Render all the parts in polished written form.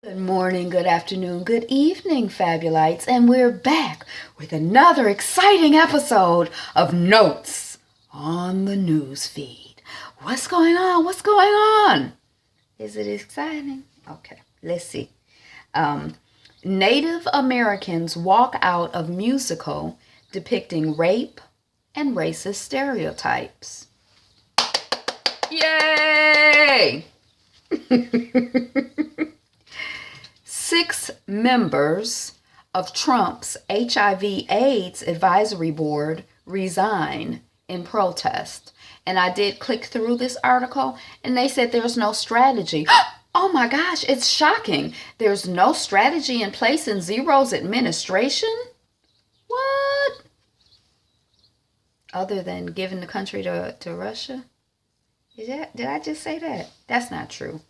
Good morning, good afternoon, good evening, Fabulites, and we're back with another exciting episode of Notes on the Newsfeed. What's going on? What's going on? Is it exciting? Okay, let's see. Native Americans walk out of musical depicting rape and racist stereotypes. Yay! 6 members of Trump's HIV/AIDS advisory board resign in protest. And I did click through this article and they said there's no strategy. Oh my gosh, it's shocking. There's no strategy in place in Zero's administration? What? Other than giving the country to Russia? Did I just say that? That's not true.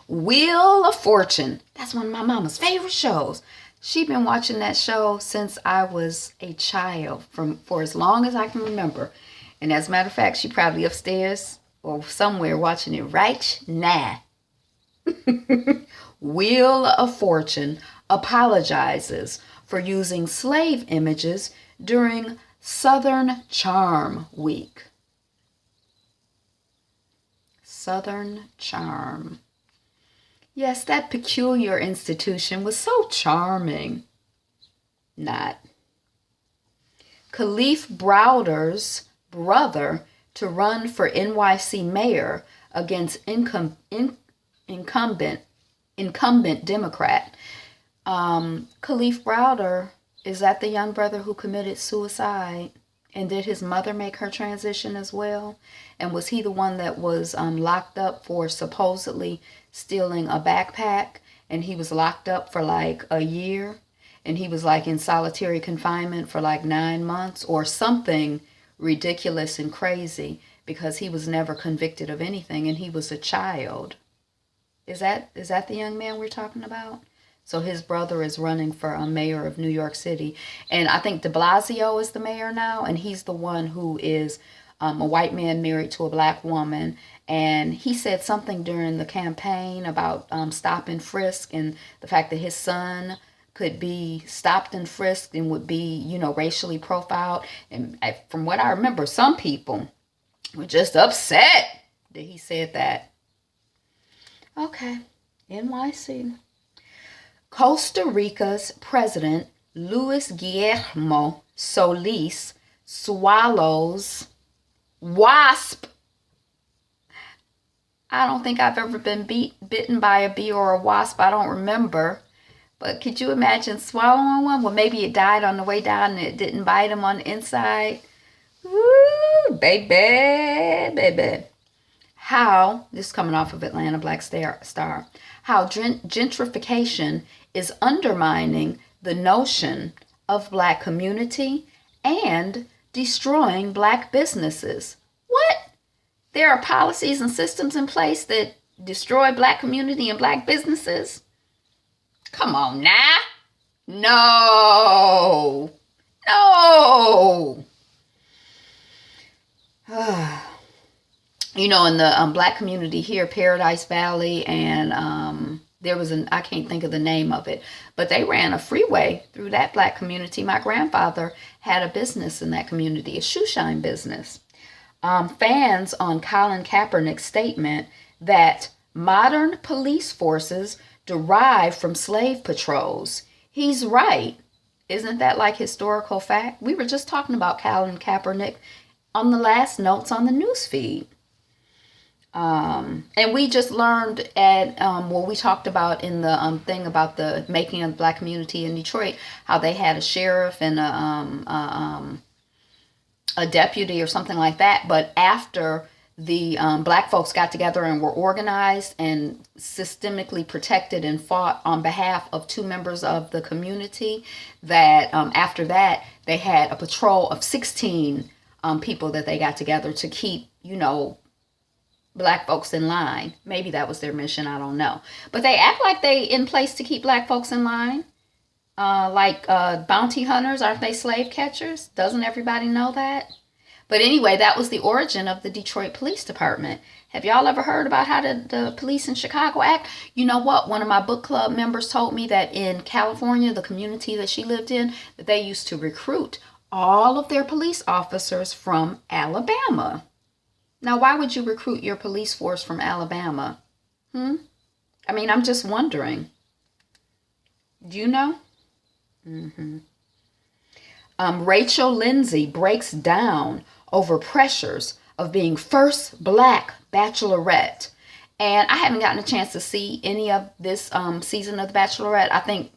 Wheel of Fortune. That's one of my mama's favorite shows. She's been watching that show since I was a child, for as long as I can remember. And as a matter of fact, she's probably upstairs or somewhere watching it right now. Wheel of Fortune apologizes for using slave images during Southern Charm Week. Southern Charm. Yes, that peculiar institution was so charming. Not. Kalief Browder's brother to run for NYC mayor against incumbent Democrat. Kalief Browder, is that the young brother who committed suicide? And did his mother make her transition as well? And was he the one that was locked up for supposedly stealing a backpack? And he was locked up for like a year? And he was like in solitary confinement for like 9 months or something ridiculous and crazy because he was never convicted of anything and he was a child. Is that the young man we're talking about? So his brother is running for a mayor of New York City. And I think de Blasio is the mayor now. And he's the one who is a white man married to a black woman. And he said something during the campaign about stop and frisk and the fact that his son could be stopped and frisked and would be, racially profiled. And from what I remember, some people were just upset that he said that. Okay, NYC. Costa Rica's president, Luis Guillermo Solis, swallows wasp. I don't think I've ever been bitten by a bee or a wasp. I don't remember. But could you imagine swallowing one? Well, maybe it died on the way down and it didn't bite him on the inside. Woo, baby. How, this is coming off of Atlanta Black Star, how gentrification is undermining the notion of black community and destroying black businesses. What? There are policies and systems in place that destroy black community and black businesses? Come on now. No. In the black community here, Paradise Valley, and there was I can't think of the name of it, but they ran a freeway through that black community. My grandfather had a business in that community, a shoe shine business. Fans on Colin Kaepernick's statement that modern police forces derive from slave patrols. He's right. Isn't that like historical fact? We were just talking about Colin Kaepernick on the last Notes on the Newsfeed. And we just learned we talked about in the thing about the making of the black community in Detroit, how they had a sheriff and a deputy or something like that. But after the black folks got together and were organized and systemically protected and fought on behalf of 2 members of the community, that after that, they had a patrol of 16 people that they got together to keep, black folks in line. Maybe that was their mission. I don't know. But they act like they in place to keep black folks in line. Like bounty hunters, aren't they slave catchers? Doesn't everybody know that? But anyway, that was the origin of the Detroit Police Department. Have y'all ever heard about how the police in Chicago act? You know what? One of my book club members told me that in California, the community that she lived in, that they used to recruit all of their police officers from Alabama. Now, why would you recruit your police force from Alabama? I mean, I'm just wondering. Do you know? Rachel Lindsay breaks down over pressures of being first Black bachelorette. And I haven't gotten a chance to see any of this season of The Bachelorette. I think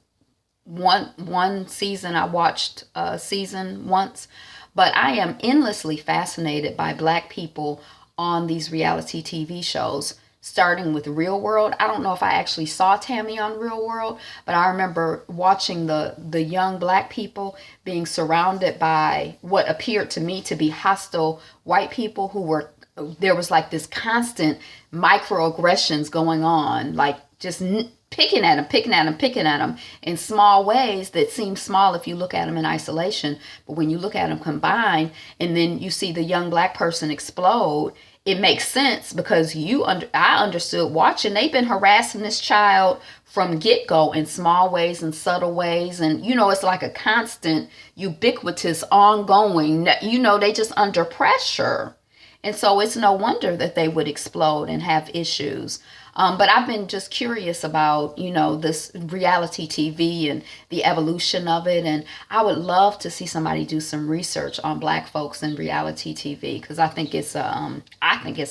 one season I watched a season once. But I am endlessly fascinated by Black people on these reality TV shows, starting with Real World. I don't know if I actually saw Tammy on Real World, but I remember watching the young Black people being surrounded by what appeared to me to be hostile white people who were, there was like this constant microaggressions going on, like just picking at them in small ways that seem small if you look at them in isolation. But when you look at them combined and then you see the young Black person explode, it makes sense because I understood watching. They've been harassing this child from get-go in small ways and subtle ways. And, you know, it's like a constant, ubiquitous, ongoing, you know, they just under pressure. And so it's no wonder that they would explode and have issues. But I've been just curious about, you know, this reality TV and the evolution of it. And I would love to see somebody do some research on Black folks in reality TV, because I think it's a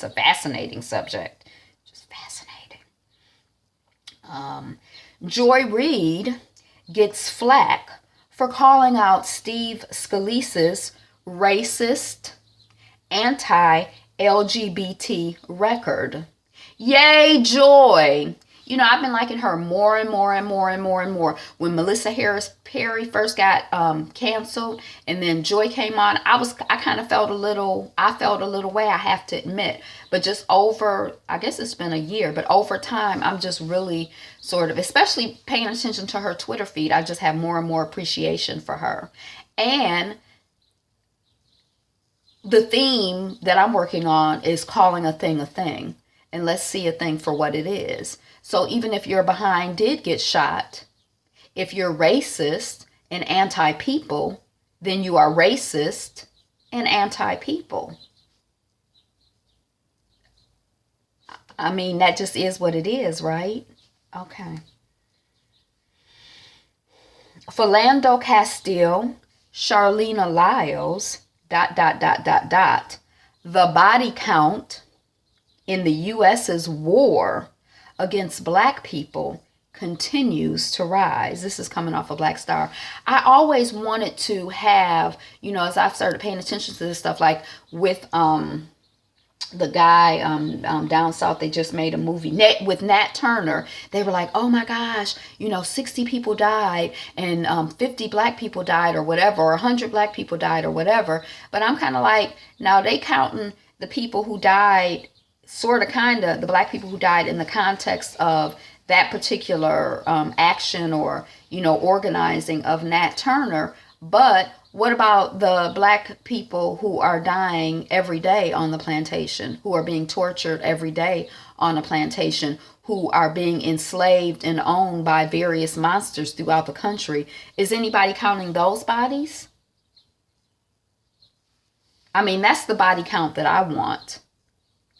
fascinating subject. Just fascinating. Joy Reid gets flack for calling out Steve Scalise's racist, anti-LGBT record. Yay, Joy. You know, I've been liking her more and more. When Melissa Harris Perry first got canceled and then Joy came on, I kind of felt a little way, I have to admit. But just over, I guess it's been a year, but over time, I'm just really sort of, especially paying attention to her Twitter feed, I just have more and more appreciation for her. And the theme that I'm working on is calling a thing a thing. And let's see a thing for what it is. So even if your behind did get shot, if you're racist and anti-people, then you are racist and anti-people. I mean, that just is what it is, right? Okay. Philando Castile, Charlena Lyles, ... The body count in the U.S.'s war against Black people continues to rise. This is coming off of Black Star. I always wanted to have, you know, as I've started paying attention to this stuff, like with the guy down south, they just made a movie with Nat Turner. They were like, oh my gosh, you know, 60 people died and 50 Black people died or whatever, or 100 Black people died or whatever. But I'm kind of like, now they counting the people who died, the Black people who died in the context of that particular action or, you know, organizing of Nat Turner. But what about the Black people who are dying every day on the plantation, who are being tortured every day on a plantation, who are being enslaved and owned by various monsters throughout the country? Is anybody counting those bodies? I mean, that's the body count that I want.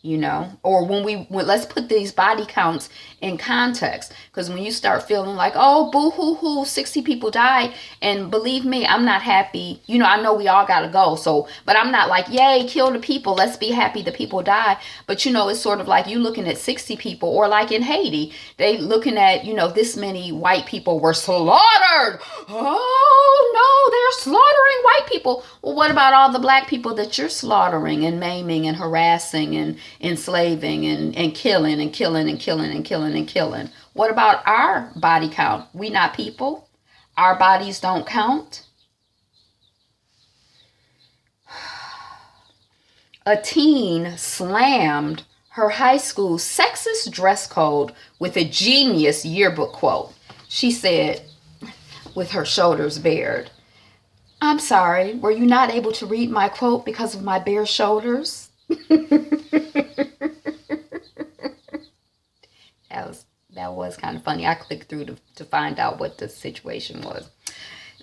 You know, or let's put these body counts in context, because when you start feeling like, oh, boo hoo hoo, 60 people died, and believe me, I'm not happy. You know, I know we all gotta go, but I'm not like, yay, kill the people, let's be happy the people die. But you know, it's sort of like you looking at 60 people, or like in Haiti, they looking at, you know, this many white people were slaughtered. Oh no, they're slaughtering white people. Well, what about all the Black people that you're slaughtering and maiming and harassing and enslaving and killing and killing and killing and killing and killing? What about our body count? We not people? Our bodies don't count? A teen slammed her high school sexist dress code with a genius yearbook quote. She said, with her shoulders bared, I'm sorry, were you not able to read my quote because of my bare shoulders? That was kind of funny. I clicked through to find out what the situation was.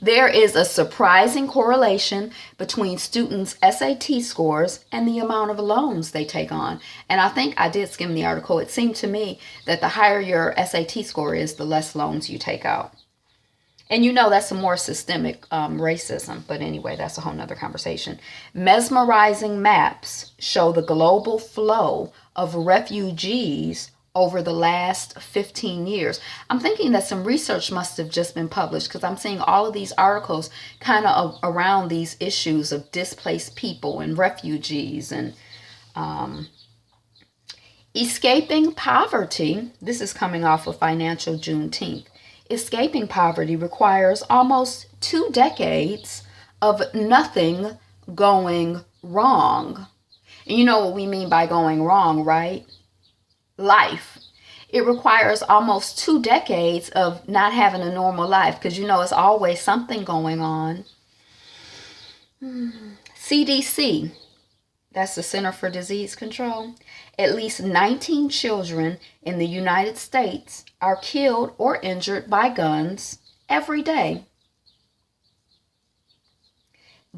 There is a surprising correlation between students' SAT scores and the amount of loans they take on. And I think I did skim the article. It seemed to me that the higher your SAT score is, the less loans you take out. And you know that's some more systemic racism. But anyway, that's a whole nother conversation. Mesmerizing maps show the global flow of refugees over the last 15 years. I'm thinking that some research must have just been published, because I'm seeing all of these articles kind of around these issues of displaced people and refugees and escaping poverty. This is coming off of Financial Juneteenth. Escaping poverty requires almost 2 decades of nothing going wrong. And you know what we mean by going wrong, right? Life. It requires almost 2 decades of not having a normal life, because you know it's always something going on. CDC, that's the Center for Disease Control. At least 19 children in the United States are killed or injured by guns every day.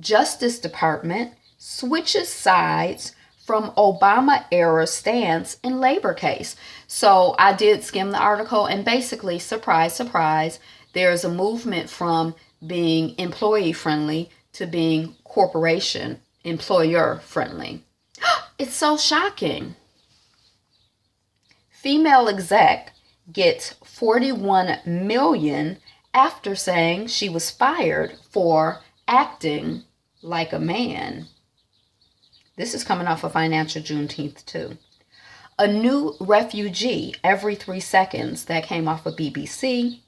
Justice Department switches sides from Obama-era stance in labor case. So I did skim the article, and basically, surprise, surprise, there's a movement from being employee-friendly to being corporation, employer-friendly. It's so shocking. Female exec gets $41 million after saying she was fired for acting like a man. This is coming off of Financial Juneteenth too. A new refugee every 3 seconds. That came off of BBC.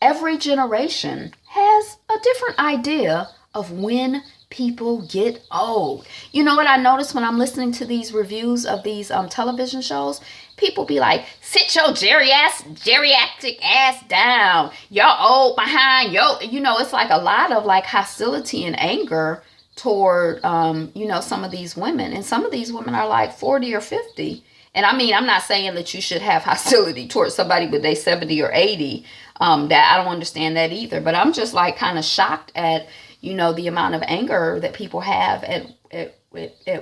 Every generation has a different idea of when people get old. You know what I noticed when I'm listening to these reviews of these television shows? People be like, sit your geriatric ass down. You're old behind. You know, it's like a lot of like hostility and anger toward, you know, some of these women. And some of these women are like 40 or 50. And I mean, I'm not saying that you should have hostility towards somebody with they 70 or 80. That I don't understand that either. But I'm just like kind of shocked at, you know, the amount of anger that people have at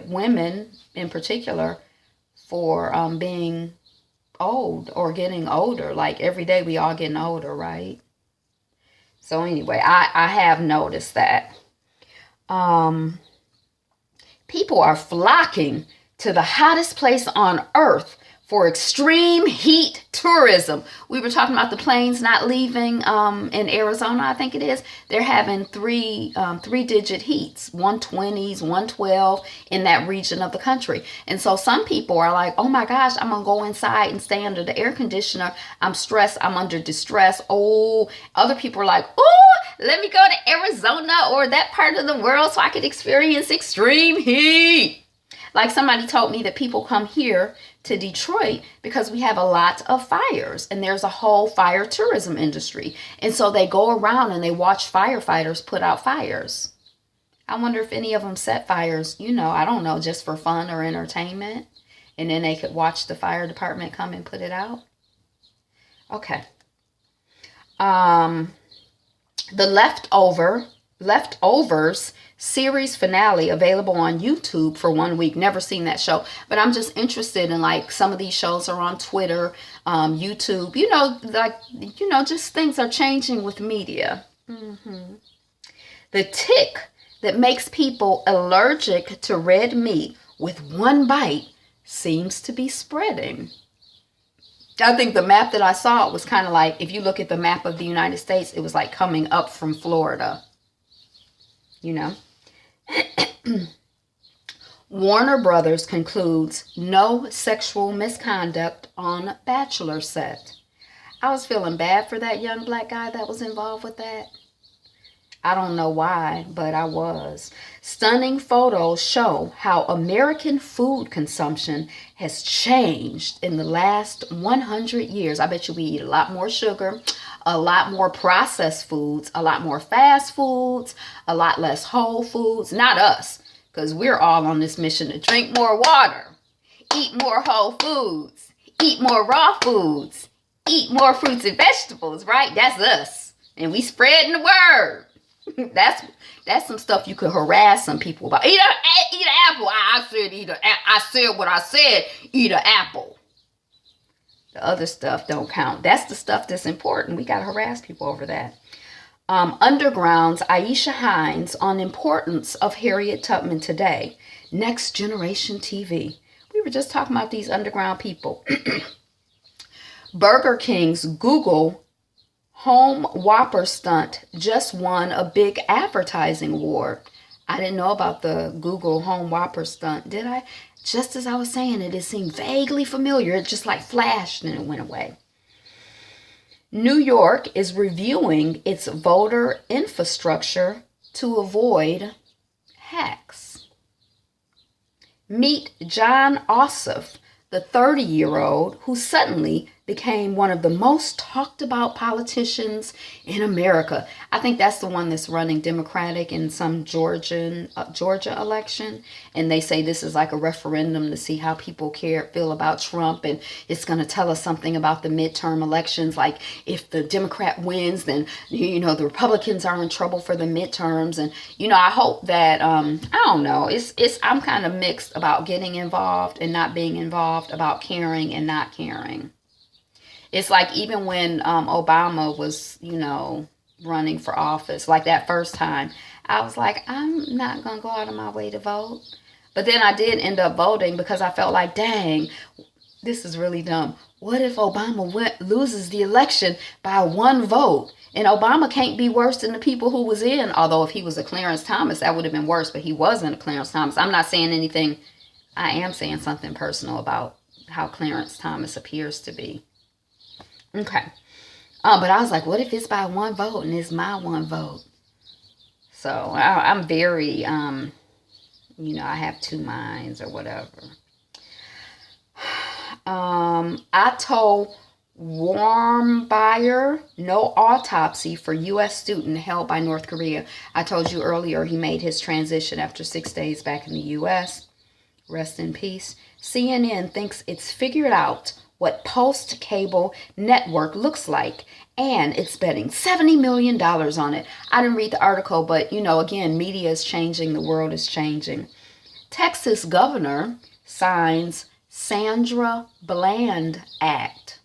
women in particular for being old or getting older. Like every day we all getting older, right? So anyway, I have noticed that. People are flocking to the hottest place on earth for extreme heat tourism. We were talking about the planes not leaving in Arizona, I think it is. They're having three-digit heats, 120s, 112 in that region of the country. And so some people are like, oh my gosh, I'm going to go inside and stay under the air conditioner. I'm stressed. I'm under distress. Oh, other people are like, oh, let me go to Arizona or that part of the world so I could experience extreme heat. Like somebody told me that people come here to Detroit because we have a lot of fires and there's a whole fire tourism industry. And so they go around and they watch firefighters put out fires. I wonder if any of them set fires, you know, I don't know, just for fun or entertainment. And then they could watch the fire department come and put it out. Okay. The Leftovers series finale available on YouTube for 1 week. Never seen that show, but I'm just interested in like some of these shows are on Twitter, YouTube, you know, like, you know, just things are changing with media. The tick that makes people allergic to red meat with one bite seems to be spreading. I think the map that I saw was kind of like, if you look at the map of the United States, it was like coming up from Florida, you know. Warner Brothers concludes no sexual misconduct on Bachelor set. I was feeling bad for that young black guy that was involved with that. I don't know why, but I was. Stunning photos show how American food consumption has changed in the last 100 years. I bet you we eat a lot more sugar, a lot more processed foods, a lot more fast foods, a lot less whole foods. Not us, because we're all on this mission to drink more water, eat more whole foods, eat more raw foods, eat more fruits and vegetables, right? That's us. And we spreading the word. That's some stuff you could harass some people about. Eat an apple. I said what I said. Eat an apple. The other stuff don't count. That's the stuff that's important. We got to harass people over that. Underground's Aisha Hines on importance of Harriet Tubman today. Next Generation TV. We were just talking about these underground people. Burger King's Google Home Whopper stunt just won a big advertising award. I didn't know about the Google Home Whopper stunt, did I? Just as I was saying it seemed vaguely familiar. It just like flashed and it went away. New York is reviewing its voter infrastructure to avoid hacks. Meet John Ossoff, the 30-year-old who suddenly became one of the most talked about politicians in America. I think that's the one that's running Democratic in some Georgia election. And they say this is like a referendum to see how people feel about Trump. And it's going to tell us something about the midterm elections. Like if the Democrat wins, then, the Republicans are in trouble for the midterms. And, I hope that, I don't know, I'm kind of mixed about getting involved and not being involved, about caring and not caring. It's like even when Obama was, running for office, like that first time, I was like, I'm not going to go out of my way to vote. But then I did end up voting because I felt like, dang, this is really dumb. What if Obama loses the election by one vote? And Obama can't be worse than the people who was in. Although if he was a Clarence Thomas, that would have been worse. But he wasn't a Clarence Thomas. I'm not saying anything. I am saying something personal about how Clarence Thomas appears to be. Okay. But I was like, what if it's by one vote and it's my one vote? So I'm very, I have two minds or whatever. Otto Warmbier, no autopsy for U.S. student held by North Korea. I told you earlier he made his transition after 6 days back in the U.S. Rest in peace. CNN thinks it's figured out what post-cable network looks like, and it's betting $70 million on it. I didn't read the article, but, again, media is changing. The world is changing. Texas governor signs Sandra Bland Act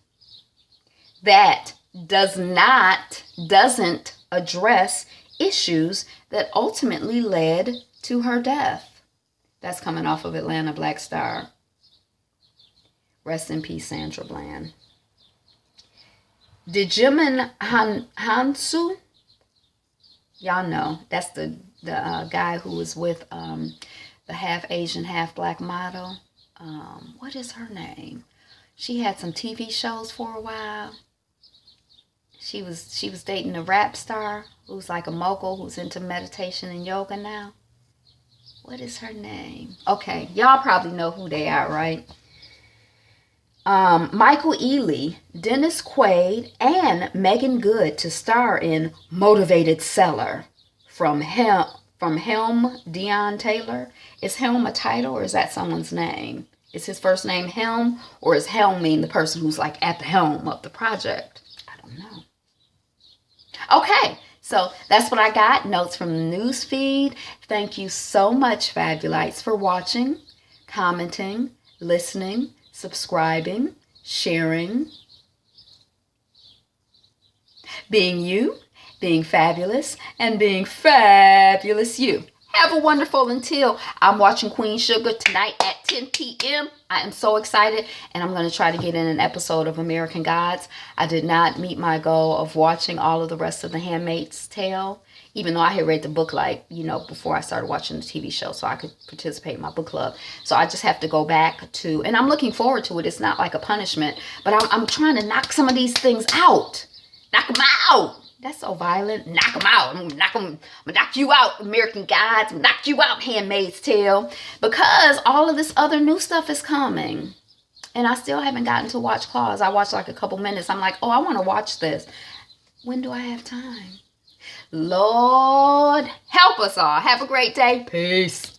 that doesn't address issues that ultimately led to her death. That's coming off of Atlanta Black Star. Rest in peace, Sandra Bland. Dejimin Hansu, y'all know, that's the guy who was with the half Asian, half black model. What is her name? She had some TV shows for a while. She was dating a rap star who's like a mogul who's into meditation and yoga now. What is her name? Okay, y'all probably know who they are, right? Michael Ealy, Dennis Quaid, and Megan Good to star in Motivated Seller from Helm Deon Taylor. Is Helm a title or is that someone's name? Is his first name Helm, or is Helm mean the person who's like at the helm of the project? I don't know. Okay, so that's what I got. Notes from the news feed. Thank you so much, Fabulites, for watching, commenting, listening, subscribing, sharing, being you, being fabulous, and being fabulous you. Have a wonderful until I'm watching Queen Sugar tonight at 10 p.m. I am so excited, and I'm going to try to get in an episode of American Gods. I did not meet my goal of watching all of the rest of The Handmaid's Tale, even though I had read the book before I started watching the TV show, so I could participate in my book club. So I just have to go back to, and I'm looking forward to it. It's not like a punishment, but I'm trying to knock some of these things out. Knock them out. That's so violent. Knock them out. I'm gonna knock you out, American Gods. I'm gonna knock you out, Handmaid's Tale. Because all of this other new stuff is coming. And I still haven't gotten to watch Claws. I watched like a couple minutes. I'm like, oh, I want to watch this. When do I have time? Lord, help us all. Have a great day. Peace.